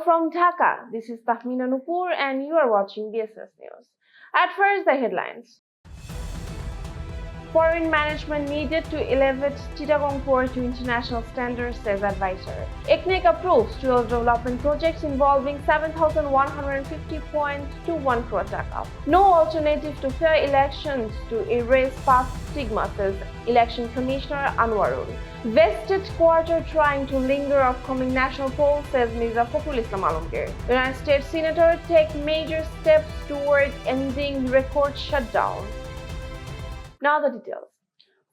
from Dhaka, this is Tahmina Nupur and you are watching BSS News. At first, the headlines. Foreign management needed to elevate Chattogram Port to international standards, says advisor. ECNEC approves 12 development projects involving 7,150.21 crore taka. No alternative to fair elections to erase past stigma, says Election Commissioner Anwarul. Vested quarter trying to linger upcoming national polls, says Mirza Fakhrul Islam Alamgir. United States Senator take major steps toward ending record shutdown. Now the details.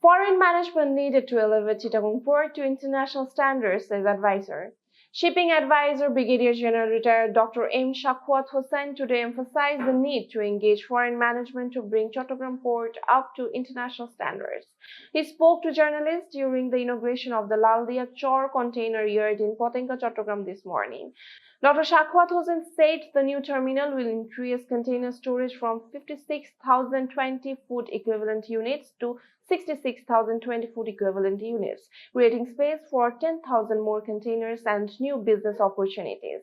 Foreign management needed to elevate Chattogram Port to international standards, says advisor. Shipping advisor Brigadier General retired Dr. M. Sakhawat Hossain today emphasized the need to engage foreign management to bring Chattogram Port up to international standards. He spoke to journalists during the inauguration of the Laldia Chor container yard in Potenka, Chattogram this morning. Dr. Sakhawat Hossain said the new terminal will increase container storage from 56,020 foot equivalent units to 66,020 foot equivalent units, creating space for 10,000 more containers and new business opportunities.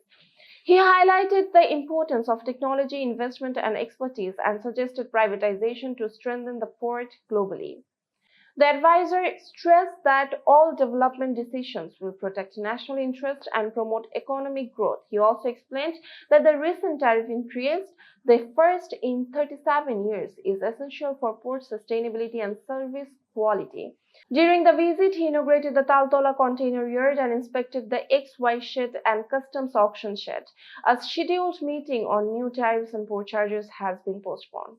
He highlighted the importance of technology investment and expertise and suggested privatization to strengthen the port globally. The advisor stressed that all development decisions will protect national interest and promote economic growth. He also explained that the recent tariff increase, the first in 37 years, is essential for port sustainability and service quality. During the visit, he inaugurated the Taltola container yard and inspected the XY shed and customs auction shed. A scheduled meeting on new tariffs and port charges has been postponed.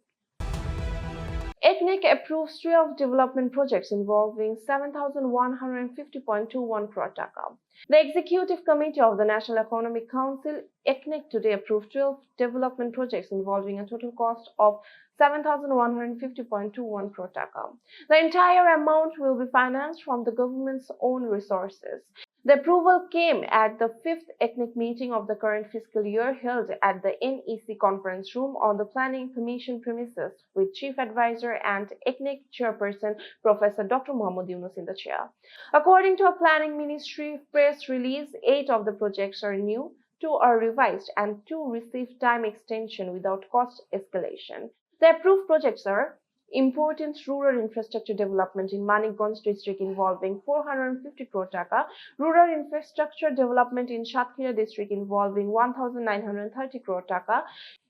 ECNEC approves 12 development projects involving 7,150.21 crore taka. The Executive Committee of the National Economic Council, ECNEC, today approved 12 development projects involving a total cost of 7,150.21 crore taka. The entire amount will be financed from the government's own resources. The approval came at the 5th ECNEC meeting of the current fiscal year held at the NEC conference room on the Planning Commission premises with Chief Advisor and ECNEC Chairperson Professor Dr. Muhammad Yunus in the chair. According to a Planning Ministry press release, 8 of the projects are new, 2 are revised and 2 receive time extension without cost escalation. The approved projects are important rural infrastructure development in Manikganj district involving 450 crore taka, rural infrastructure development in Satkhira district involving 1,930 crore taka,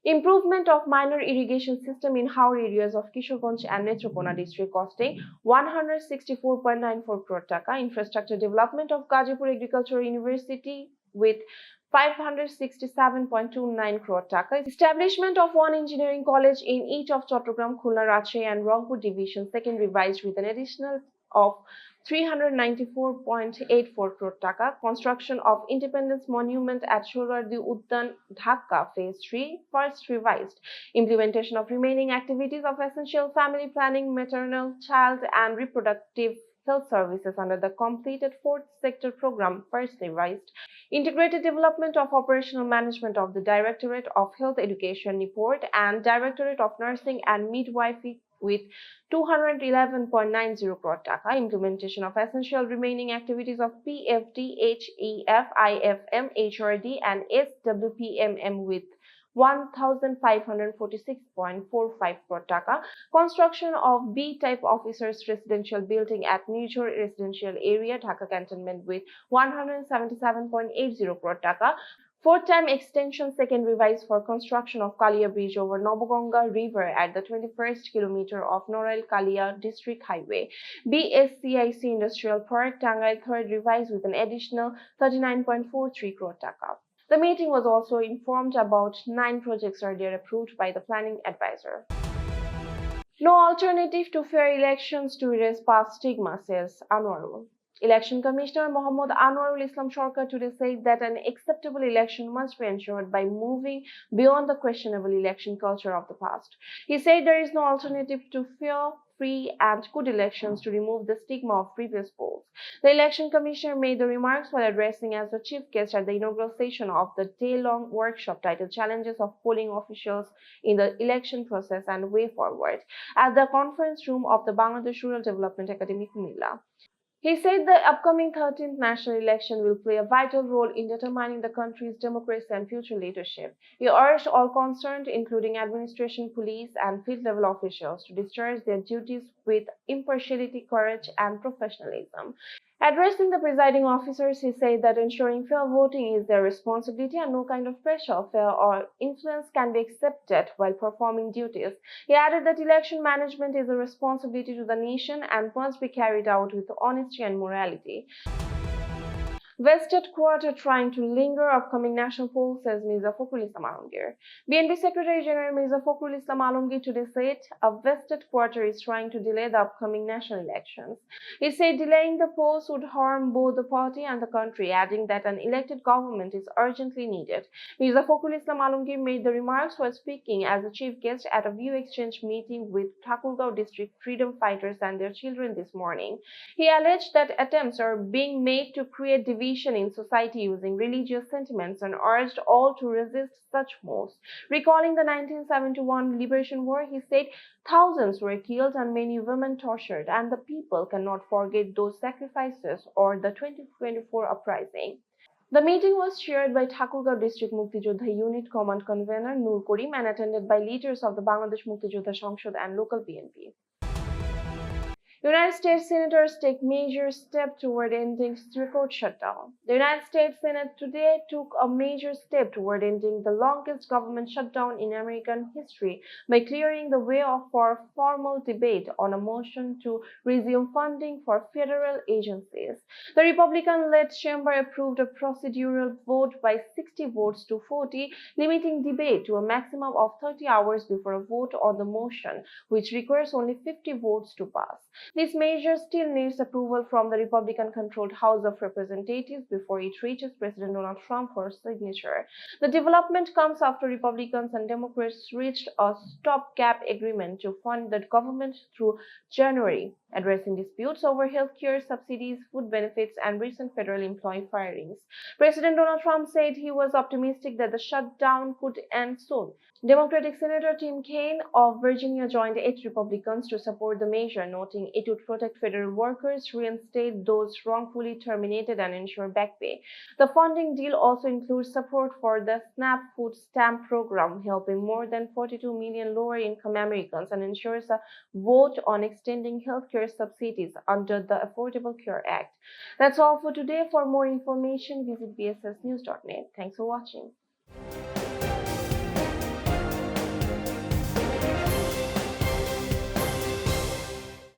improvement of minor irrigation system in Haur areas of Kishoreganj and Netrokona district costing 164.94 crore taka, infrastructure development of Gazipur Agricultural University with 567.29 crore taka, establishment of one engineering college in each of Chattogram, Khulna, Rajshahi and Rangpur division, second revised with an additional of 394.84 crore taka, construction of Independence Monument at Sholardi Uddan, Dhaka, Phase 3, first revised, implementation of remaining activities of essential family planning, maternal, child and reproductive health services under the completed 4th sector program, first revised, integrated development of operational management of the Directorate of Health Education, Niport, and Directorate of Nursing and Midwifery with 211.90 crore taka, implementation of essential remaining activities of PFD, HEF, IFM, HRD, and SWPMM with 1,546.45 crore taka, construction of B-type officers residential building at Nijor residential area, Dhaka cantonment with 177.80 crore taka, 4-time extension second revised for construction of Kalia Bridge over Noboganga River at the 21st kilometer of Norail Kalia District Highway, BSCIC Industrial Park, Tangai third revised with an additional 39.43 crore taka. The meeting was also informed about 9 projects earlier approved by the planning advisor. No alternative to fair elections to erase past stigma, says Anwarul. Election Commissioner Mohammad Anwarul Islam Sarkar today said that an acceptable election must be ensured by moving beyond the questionable election culture of the past. He said there is no alternative to fair, free and good elections to remove the stigma of previous polls. The Election Commissioner made the remarks while addressing as the chief guest at the inaugural session of the day-long workshop titled Challenges of Polling Officials in the Election Process and Way Forward at the conference room of the Bangladesh Rural Development Academy, Kumilla. He said the upcoming 13th national election will play a vital role in determining the country's democracy and future leadership. He urged all concerned, including administration, police, and field level officials, to discharge their duties with impartiality, courage, and professionalism. Addressing the presiding officers, he said that ensuring fair voting is their responsibility and no kind of pressure, fear, or influence can be accepted while performing duties. He added that election management is a responsibility to the nation and must be carried out with honesty and morality. Vested quarter trying to linger upcoming national polls, says Mirza Fakhrul Islam Alamgir. BNP Secretary General Mirza Fakhrul Islam Alamgir today said a vested quarter is trying to delay the upcoming national elections. He said delaying the polls would harm both the party and the country, adding that an elected government is urgently needed. Mirza Fakhrul Islam Alamgir made the remarks while speaking as a chief guest at a view exchange meeting with Thakurgaon district freedom fighters and their children this morning. He alleged that attempts are being made to create division in society using religious sentiments and urged all to resist such moves. Recalling the 1971 Liberation War, he said thousands were killed and many women tortured, and the people cannot forget those sacrifices or the 2024 uprising. The meeting was chaired by Thakurgaon District Mukti Jodha Unit Command Convener Nur Karim and attended by leaders of the Bangladesh Mukti Jodha Sanshad and local BNP. United States senators take major step toward ending record shutdown. The United States Senate today took a major step toward ending the longest government shutdown in American history by clearing the way for formal debate on a motion to resume funding for federal agencies. The Republican-led chamber approved a procedural vote by 60 votes to 40, limiting debate to a maximum of 30 hours before a vote on the motion, which requires only 50 votes to pass. This measure still needs approval from the Republican-controlled House of Representatives before it reaches President Donald Trump for signature. The development comes after Republicans and Democrats reached a stopgap agreement to fund the government through January, addressing disputes over health care subsidies, food benefits, and recent federal employee firings. President Donald Trump said he was optimistic that the shutdown could end soon. Democratic Senator Tim Kaine of Virginia joined 8 Republicans to support the measure, noting it would protect federal workers, reinstate those wrongfully terminated, and ensure back pay. The funding deal also includes support for the SNAP food stamp program, helping more than 42 million lower-income Americans, and ensures a vote on extending healthcare subsidies under the Affordable Care Act. That's all for today. For more information, visit bssnews.net. Thanks for watching.